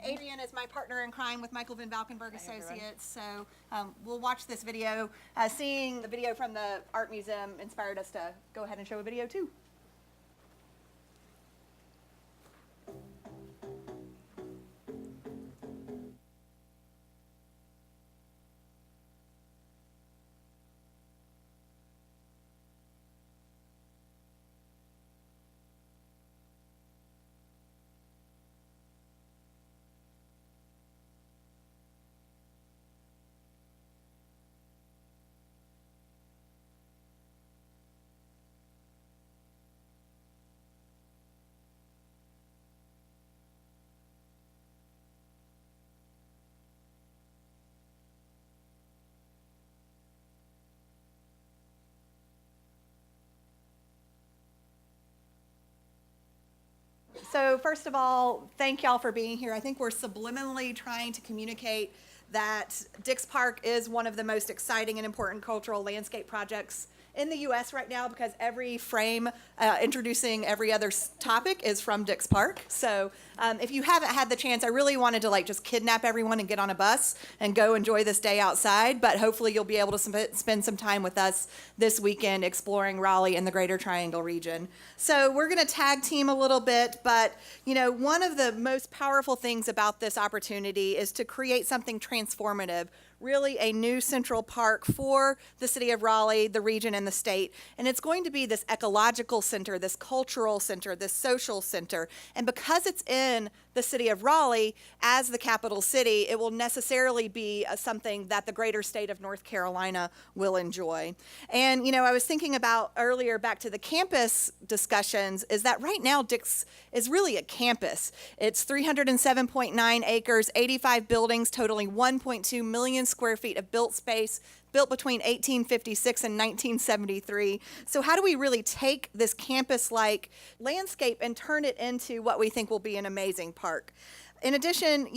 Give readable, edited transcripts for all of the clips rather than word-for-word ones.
Adrienne is my partner in crime with Michael Van Valkenburgh Associates. So we'll watch this video. Seeing the video from the Art Museum inspired us to go ahead and show a video too. So first of all, thank y'all for being here. I think we're subliminally trying to communicate that Dix Park is one of the most exciting and important cultural landscape projects in the U.S. right now, because every frame introducing every other topic is from Dix Park. So if you haven't had the chance, I really wanted to just kidnap everyone and get on a bus and go enjoy this day outside, but hopefully you'll be able to spend some time with us this weekend exploring Raleigh and the Greater Triangle region. So we're going to tag team a little bit, but one of the most powerful things about this opportunity is to create something transformative, really a new central park for the city of Raleigh, the region, and the state. And it's going to be this ecological center, this cultural center, this social center. And because it's in the city of Raleigh as the capital city, it will necessarily be something that the greater state of North Carolina will enjoy. And, I was thinking about earlier back to the campus discussions, is that right now Dix is really a campus. It's 307.9 acres, 85 buildings, totaling 1.2 million square feet of built space, built between 1856 and 1973. So how do we really take this campus-like landscape and turn it into what we think will be an amazing park? In addition,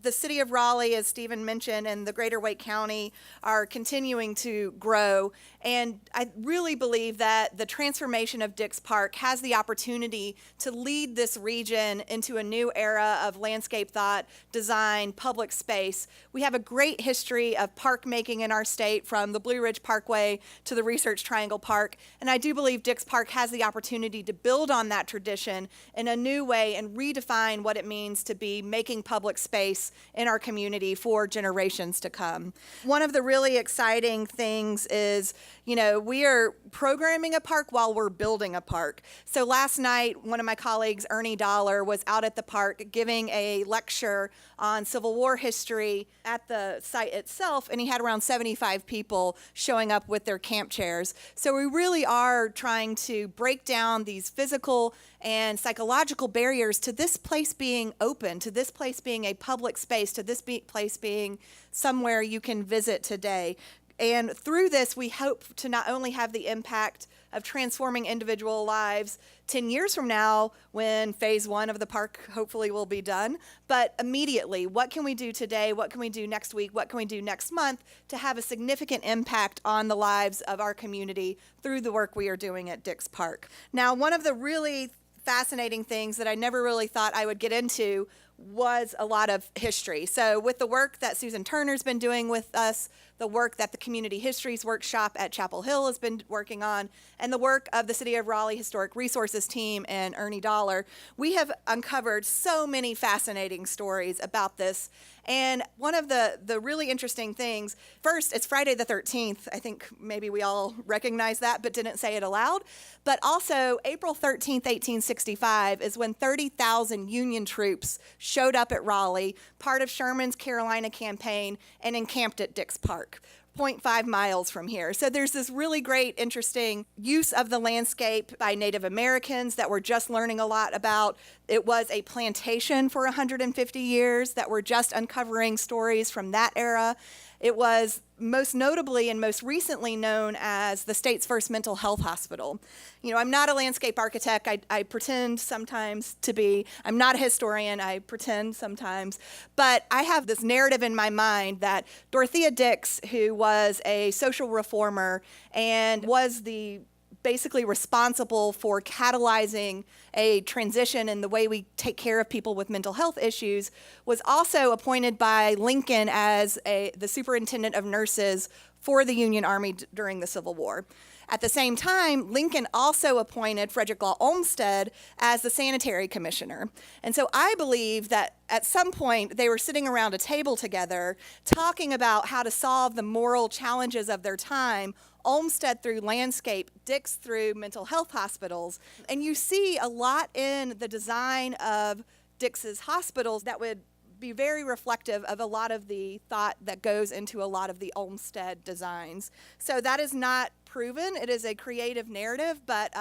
the city of Raleigh, as Stephen mentioned, and the greater Wake County are continuing to grow. And I really believe that the transformation of Dix Park has the opportunity to lead this region into a new era of landscape thought, design, public space. We have a great history of park making in our state, from the Blue Ridge Parkway to the Research Triangle Park. And I do believe Dix Park has the opportunity to build on that tradition in a new way and redefine what it means to be making public space in our community for generations to come. One of the really exciting things is, we are programming a park while we're building a park. So last night, one of my colleagues, Ernie Dollar, was out at the park giving a lecture on Civil War history at the site itself, and he had around 75 people showing up with their camp chairs. So we really are trying to break down these physical and psychological barriers to this place being open, to this place being a public space, to this place being somewhere you can visit today. And through this, we hope to not only have the impact of transforming individual lives 10 years from now, when phase 1 of the park hopefully will be done, but immediately, what can we do today? What can we do next week? What can we do next month to have a significant impact on the lives of our community through the work we are doing at Dix Park? Now, one of the really fascinating things that I never really thought I would get into was a lot of history. So with the work that Susan Turner's been doing with us, the work that the Community Histories Workshop at Chapel Hill has been working on, and the work of the City of Raleigh Historic Resources team and Ernie Dollar, we have uncovered so many fascinating stories about this. And one of the really interesting things, first, it's Friday the 13th. I think maybe we all recognize that, but didn't say it aloud. But also, April 13th, 1865 is when 30,000 Union troops showed up at Raleigh, part of Sherman's Carolina campaign, and encamped at Dix Park, 0.5 miles from here. So there's this really great, interesting use of the landscape by Native Americans that we're just learning a lot about. It was a plantation for 150 years that we're just uncovering stories from that era. It was most notably and most recently known as the state's first mental health hospital. I'm not a landscape architect. I pretend sometimes to be. I'm not a historian. I pretend sometimes. But I have this narrative in my mind that Dorothea Dix, who was a social reformer and was the basically responsible for catalyzing a transition in the way we take care of people with mental health issues, was also appointed by Lincoln as the superintendent of nurses for the Union Army during the Civil War. At the same time, Lincoln also appointed Frederick Law Olmsted as the sanitary commissioner. And so I believe that at some point they were sitting around a table together talking about how to solve the moral challenges of their time, Olmsted through landscape, Dix through mental health hospitals. And you see a lot in the design of Dix's hospitals that would be very reflective of a lot of the thought that goes into a lot of the Olmsted designs. So that is not proven. It is a creative narrative, but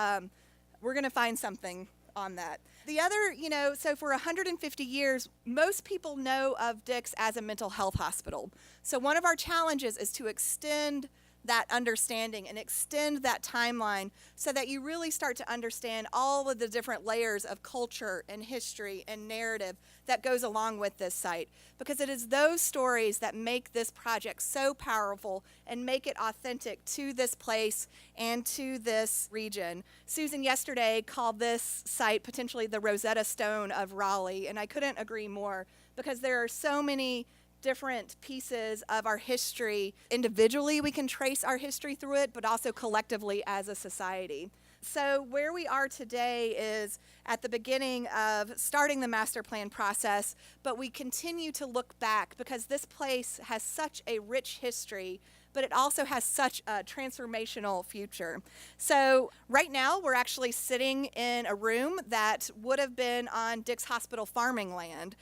we're going to find something on that. The other, so for 150 years, most people know of Dix as a mental health hospital. So one of our challenges is to extend that understanding and extend that timeline so that you really start to understand all of the different layers of culture and history and narrative that goes along with this site, because it is those stories that make this project so powerful and make it authentic to this place and to this region. Susan yesterday called this site potentially the Rosetta Stone of Raleigh, and I couldn't agree more, because there are so many different pieces of our history. Individually, we can trace our history through it, but also collectively as a society. So where we are today is at the beginning of starting the master plan process, but we continue to look back because this place has such a rich history, but it also has such a transformational future. So right now we're actually sitting in a room that would have been on Dix Hospital farming land,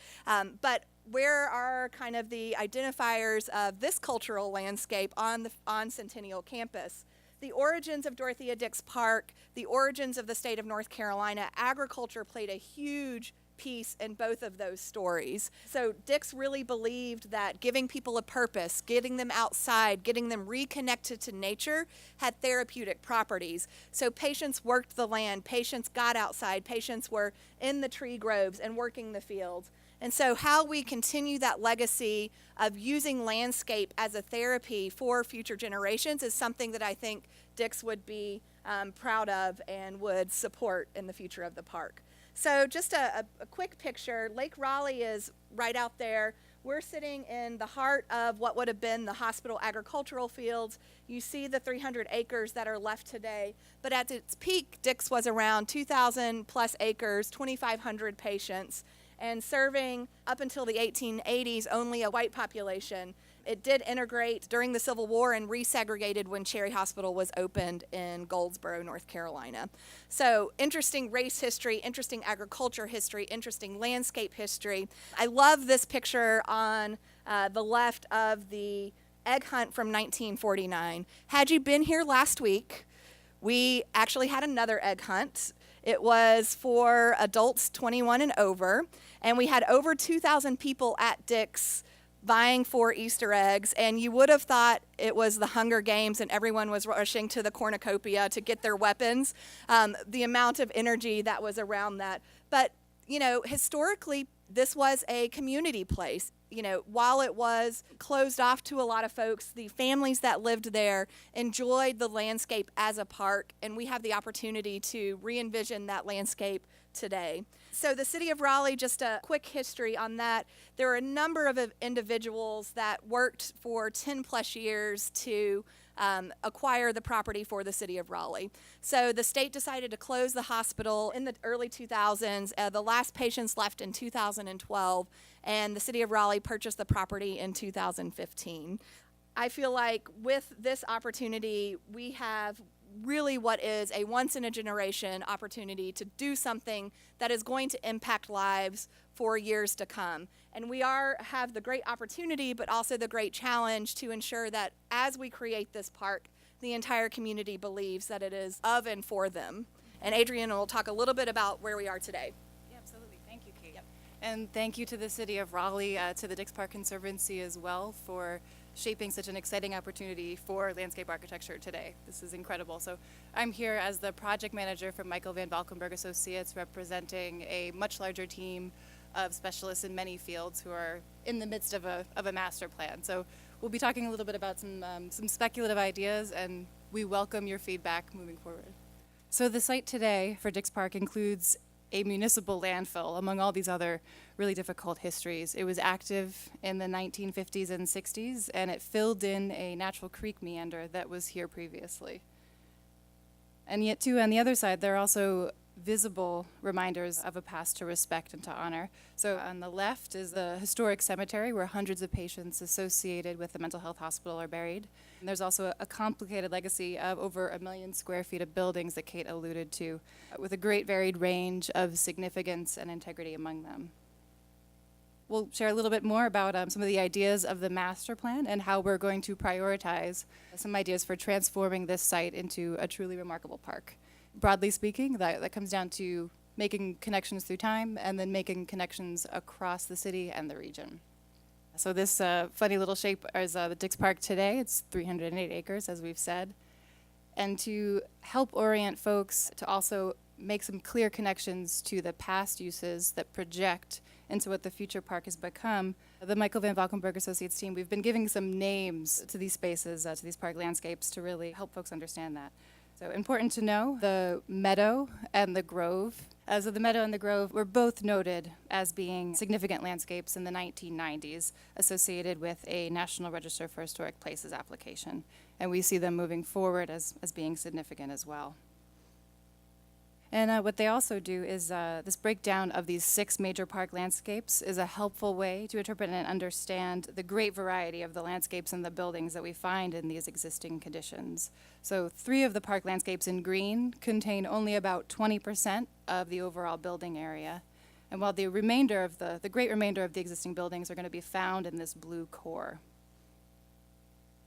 but where are kind of the identifiers of this cultural landscape on Centennial Campus? The origins of Dorothea Dix Park, the origins of the state of North Carolina, agriculture played a huge piece in both of those stories. So Dix really believed that giving people a purpose, getting them outside, getting them reconnected to nature had therapeutic properties. So patients worked the land, patients got outside, patients were in the tree groves and working the fields. And so how we continue that legacy of using landscape as a therapy for future generations is something that I think Dix would be proud of and would support in the future of the park. So just a quick picture. Lake Raleigh is right out there. We're sitting in the heart of what would have been the hospital agricultural fields. You see the 300 acres that are left today, but at its peak, Dix was around 2,000 plus acres, 2,500 patients, and serving up until the 1880s only a white population. It did integrate during the Civil War and resegregated when Cherry Hospital was opened in Goldsboro, North Carolina. So interesting race history, interesting agriculture history, interesting landscape history. I love this picture on the left of the egg hunt from 1949. Had you been here last week, we actually had another egg hunt. It was for adults 21 and over, and we had over 2,000 people at Dix vying for Easter eggs, and you would have thought it was the Hunger Games and everyone was rushing to the cornucopia to get their weapons, the amount of energy that was around that. But, historically, this was a community place. While it was closed off to a lot of folks, the families that lived there enjoyed the landscape as a park, and we have the opportunity to re-envision that landscape today. So the City of Raleigh, just a quick history on that. There are a number of individuals that worked for 10 plus years to acquire the property for the City of Raleigh. So the state decided to close the hospital in the early 2000s. The last patients left in 2012, and the City of Raleigh purchased the property in 2015. I feel like with this opportunity, we have really what is a once-in-a-generation opportunity to do something that is going to impact lives for years to come. And we have the great opportunity, but also the great challenge to ensure that as we create this park, the entire community believes that it is of and for them. And Adrienne will talk a little bit about where we are today. Yeah, absolutely. Thank you, Kate. Yep. And thank you to the City of Raleigh, to the Dix Park Conservancy as well for shaping such an exciting opportunity for landscape architecture today. This is incredible. So I'm here as the project manager for Michael Van Valkenburgh Associates, representing a much larger team of specialists in many fields who are in the midst of a master plan. So we'll be talking a little bit about some speculative ideas, and we welcome your feedback moving forward. So the site today for Dix Park includes a municipal landfill, among all these other really difficult histories. It was active in the 1950s and 60s, and it filled in a natural creek meander that was here previously. And yet, too, on the other side, there are also visible reminders of a past to respect and to honor. So on the left is the historic cemetery where hundreds of patients associated with the mental health hospital are buried. And there's also a complicated legacy of over 1 million square feet of buildings that Kate alluded to, with a great varied range of significance and integrity among them. We'll share a little bit more about some of the ideas of the master plan and how we're going to prioritize some ideas for transforming this site into a truly remarkable park. Broadly speaking, that comes down to making connections through time and then making connections across the city and the region. So this funny little shape is the Dix Park today. It's 308 acres, as we've said. And to help orient folks to also make some clear connections to the past uses that project into what the future park has become, the Michael Van Valkenburgh Associates team, we've been giving some names to these spaces, to these park landscapes, to really help folks understand that. So important to know, the meadow and the grove. So the meadow and the grove were both noted as being significant landscapes in the 1990s associated with a National Register for Historic Places application. And we see them moving forward as being significant as well. And what they also do is this breakdown of these 6 major park landscapes is a helpful way to interpret and understand the great variety of the landscapes and the buildings that we find in these existing conditions. So 3 of the park landscapes in green contain only about 20% of the overall building area. And while the remainder of the great remainder of the existing buildings are going to be found in this blue core.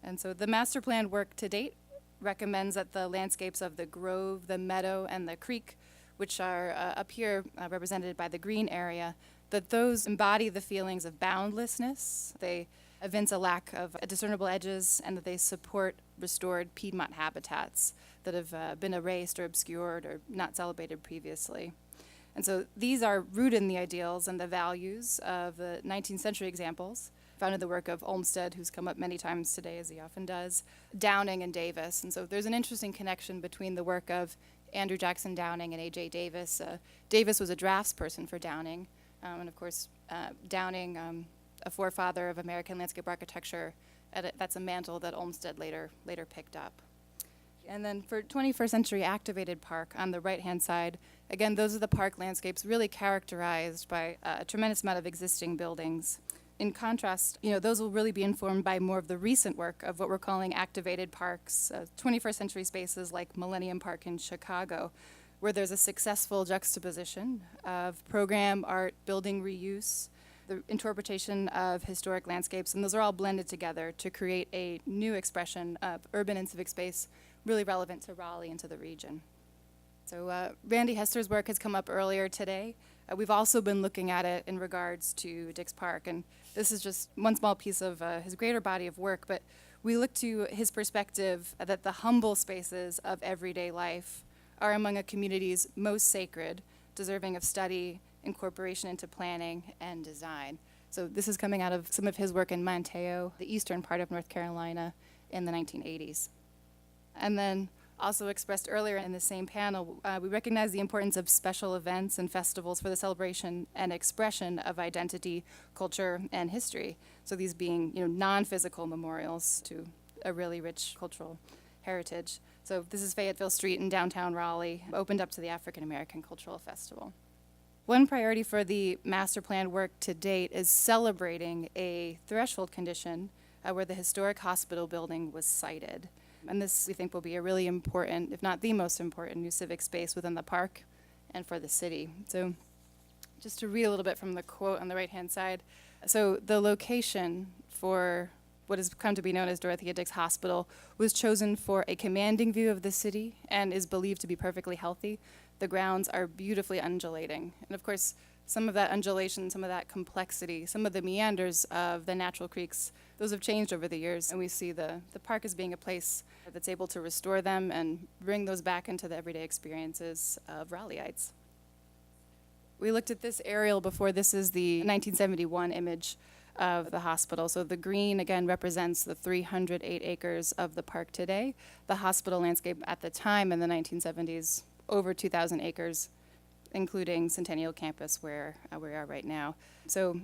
And so the master plan work to date recommends that the landscapes of the grove, the meadow, and the creek, which are up here represented by the green area, that those embody the feelings of boundlessness. They evince a lack of discernible edges, and that they support restored Piedmont habitats that have been erased or obscured or not celebrated previously. And so these are rooted in the ideals and the values of the 19th century examples, found in the work of Olmsted, who's come up many times today, as he often does, Downing and Davis. And so there's an interesting connection between the work of Andrew Jackson Downing and A.J. Davis. Davis was a draftsperson for Downing, and of course, Downing, a forefather of American landscape architecture, that's a mantle that Olmsted later picked up. And then for 21st century activated park on the right-hand side, again, those are the park landscapes really characterized by a tremendous amount of existing buildings. In contrast, those will really be informed by more of the recent work of what we're calling activated parks, 21st century spaces like Millennium Park in Chicago, where there's a successful juxtaposition of program, art, building reuse, the interpretation of historic landscapes, and those are all blended together to create a new expression of urban and civic space really relevant to Raleigh and to the region. So Randy Hester's work has come up earlier today. We've also been looking at it in regards to Dix Park, and this is just one small piece of his greater body of work, but we look to his perspective that the humble spaces of everyday life are among a community's most sacred, deserving of study, incorporation into planning, and design. So this is coming out of some of his work in Manteo, the eastern part of North Carolina, in the 1980s. And then also expressed earlier in the same panel, we recognize the importance of special events and festivals for the celebration and expression of identity, culture, and history. So these being, non-physical memorials to a really rich cultural heritage. So this is Fayetteville Street in downtown Raleigh, opened up to the African American Cultural Festival. One priority for the master plan work to date is celebrating a threshold condition where the historic hospital building was sited. And this, we think, will be a really important, if not the most important, new civic space within the park and for the city. So just to read a little bit from the quote on the right-hand side. So the location for what has come to be known as Dorothea Dix Hospital was chosen for a commanding view of the city and is believed to be perfectly healthy. The grounds are beautifully undulating. And of course, some of that undulation, some of that complexity, some of the meanders of the natural creeks, those have changed over the years, and we see the park as being a place that's able to restore them and bring those back into the everyday experiences of Raleigheites. We looked at this aerial before. This is the 1971 image of the hospital. So the green, again, represents the 308 acres of the park today. The hospital landscape at the time in the 1970s over 2,000 acres, including Centennial Campus, where we are right now. So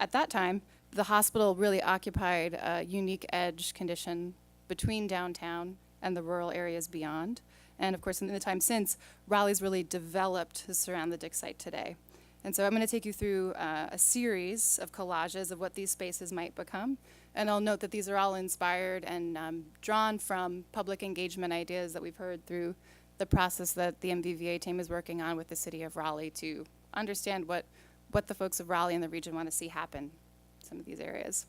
at that time, the hospital really occupied a unique edge condition between downtown and the rural areas beyond. And of course, in the time since, Raleigh's really developed to surround the Dix site today. And so I'm going to take you through a series of collages of what these spaces might become. And I'll note that these are all inspired and drawn from public engagement ideas that we've heard through the process that the MVVA team is working on with the City of Raleigh to understand what the folks of Raleigh and the region want to see happen in some of these areas.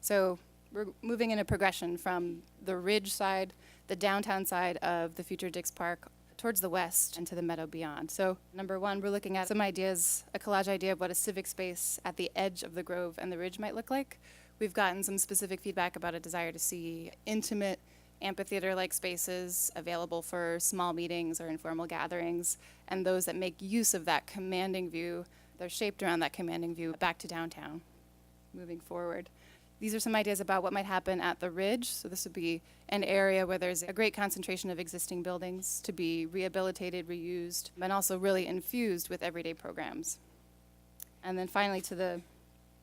So we're moving in a progression from the ridge side, the downtown side of the future Dix Park, towards the west and to the meadow beyond. So number one, we're looking at some ideas, a collage idea of what a civic space at the edge of the grove and the ridge might look like. We've gotten some specific feedback about a desire to see intimate amphitheater-like spaces available for small meetings or informal gatherings, and those that make use of that commanding view. They're shaped around that commanding view back to downtown. Moving forward, these are some ideas about what might happen at the ridge. So this would be an area where there's a great concentration of existing buildings to be rehabilitated, reused, and also really infused with everyday programs. And then finally, to the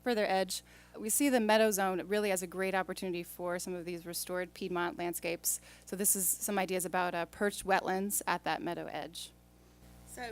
further edge, we see the meadow zone really as a great opportunity for some of these restored Piedmont landscapes. So this is some ideas about perched wetlands at that meadow edge. So,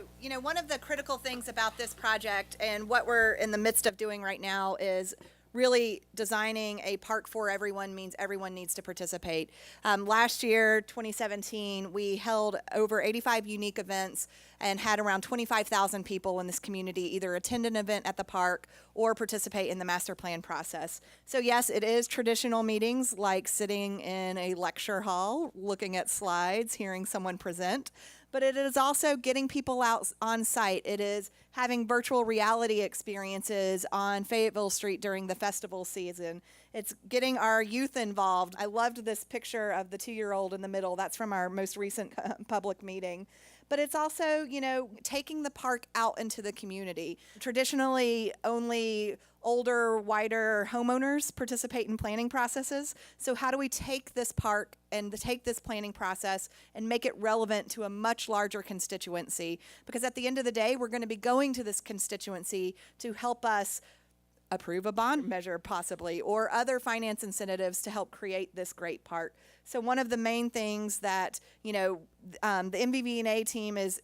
one of the critical things about this project and what we're in the midst of doing right now is really designing a park for everyone means everyone needs to participate. Last year, 2017, we held over 85 unique events and had around 25,000 people in this community either attend an event at the park or participate in the master plan process. So yes, it is traditional meetings like sitting in a lecture hall, looking at slides, hearing someone present. But it is also getting people out on site. It is having virtual reality experiences on Fayetteville Street during the festival season. It's getting our youth involved. I loved this picture of the 2-year-old in the middle. That's from our most recent public meeting. But it's also, taking the park out into the community. Traditionally, only older, whiter homeowners participate in planning processes. So how do we take this park and take this planning process and make it relevant to a much larger constituency? Because at the end of the day, we're going to be going to this constituency to help us approve a bond measure possibly, or other finance incentives to help create this great park. So one of the main things that, the MVV&A team is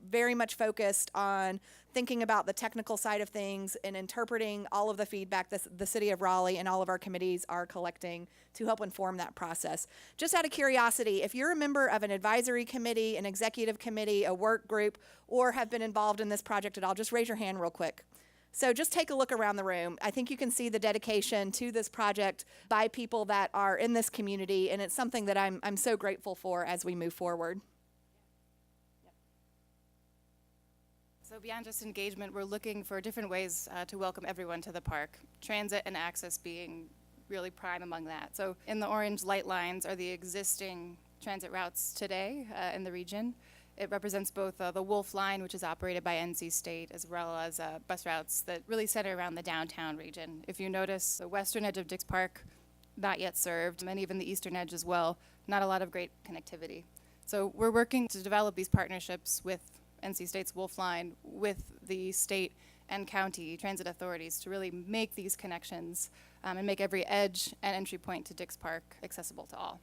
very much focused on thinking about the technical side of things and interpreting all of the feedback that the City of Raleigh and all of our committees are collecting to help inform that process. Just out of curiosity, if you're a member of an advisory committee, an executive committee, a work group, or have been involved in this project at all, just raise your hand real quick. So just take a look around the room. I think you can see the dedication to this project by people that are in this community, and it's something that I'm so grateful for as we move forward. So beyond just engagement, we're looking for different ways to welcome everyone to the park, transit and access being really prime among that. So in the orange light lines are the existing transit routes today in the region. It represents both the Wolf Line, which is operated by NC State, as well as bus routes that really center around the downtown region. If you notice, the western edge of Dix Park, not yet served, and even the eastern edge as well, not a lot of great connectivity. So we're working to develop these partnerships with NC State's Wolf Line, with the state and county transit authorities to really make these connections and make every edge and entry point to Dix Park accessible to all.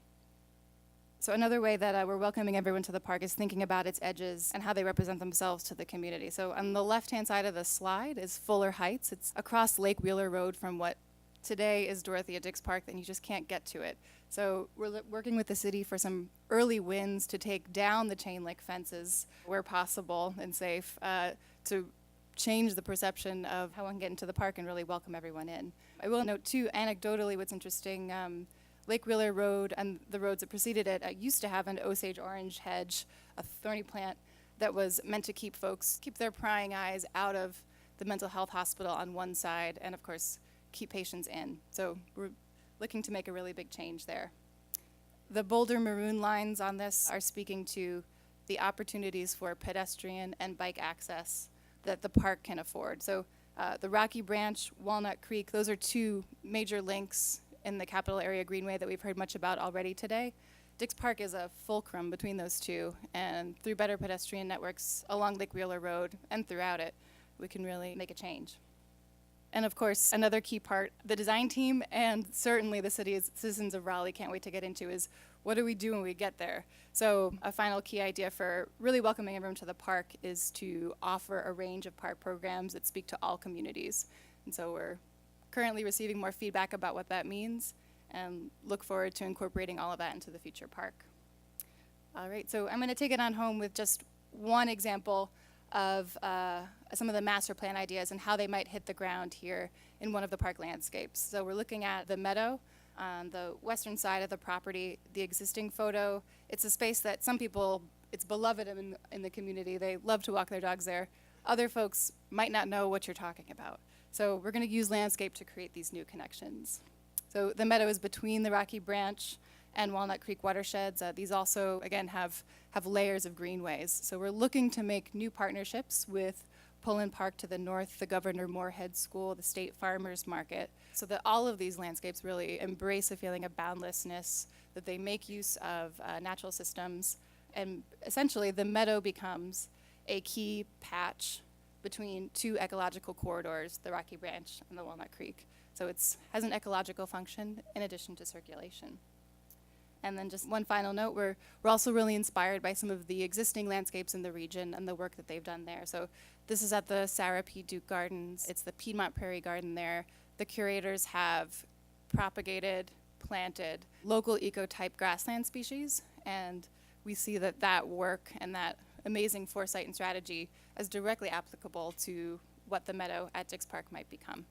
So another way that we're welcoming everyone to the park is thinking about its edges and how they represent themselves to the community. So on the left-hand side of the slide is Fuller Heights. It's across Lake Wheeler Road from what today is Dorothea Dix Park, and you just can't get to it. So we're working with the city for some early wins to take down the chain link fences where possible and safe to change the perception of how one can get into the park and really welcome everyone in. I will note too, anecdotally, what's interesting, Lake Wheeler Road and the roads that preceded it used to have an Osage orange hedge, a thorny plant that was meant to keep their prying eyes out of the mental health hospital on one side and, of course, keep patients in. So we're looking to make a really big change there. The bolder maroon lines on this are speaking to the opportunities for pedestrian and bike access that the park can afford. So the Rocky Branch, Walnut Creek, those are two major links in the capital area Greenway that we've heard much about already today Dix Park is a fulcrum between those two, and through better pedestrian networks along Lake Wheeler Road and throughout it, we can really make a change. And of course, another key part, the design team and certainly the citizens of Raleigh can't wait to get into is, what do we do when we get there? So a final key idea for really welcoming everyone to the park is to offer a range of park programs that speak to all communities. And so we're currently receiving more feedback about what that means and look forward to incorporating all of that into the future park. All right, so I'm going to take it on home with just one example of some of the master plan ideas and how they might hit the ground here in one of the park landscapes. So we're looking at the meadow on the western side of the property. The existing photo, it's a space that some people, it's beloved in the community. They love to walk their dogs there. Other folks might not know what you're talking about. So we're going to use landscape to create these new connections. So the meadow is between the Rocky Branch and Walnut Creek watersheds. These also, again, have layers of greenways. So we're looking to make new partnerships with Pullen Park to the north, the Governor Moorhead School, the State Farmers Market, so that all of these landscapes really embrace a feeling of boundlessness, that they make use of natural systems, and essentially the meadow becomes a key patch between two ecological corridors, the Rocky Branch and the Walnut Creek. So it has an ecological function in addition to circulation. And then just one final note, we're also really inspired by some of the existing landscapes in the region and the work that they've done there. So this is at the Sarah P. Duke Gardens. It's the Piedmont Prairie Garden there. The curators have propagated, planted local ecotype grassland species, and we see that work and that amazing foresight and strategy as directly applicable to what the meadow at Dix Park might become.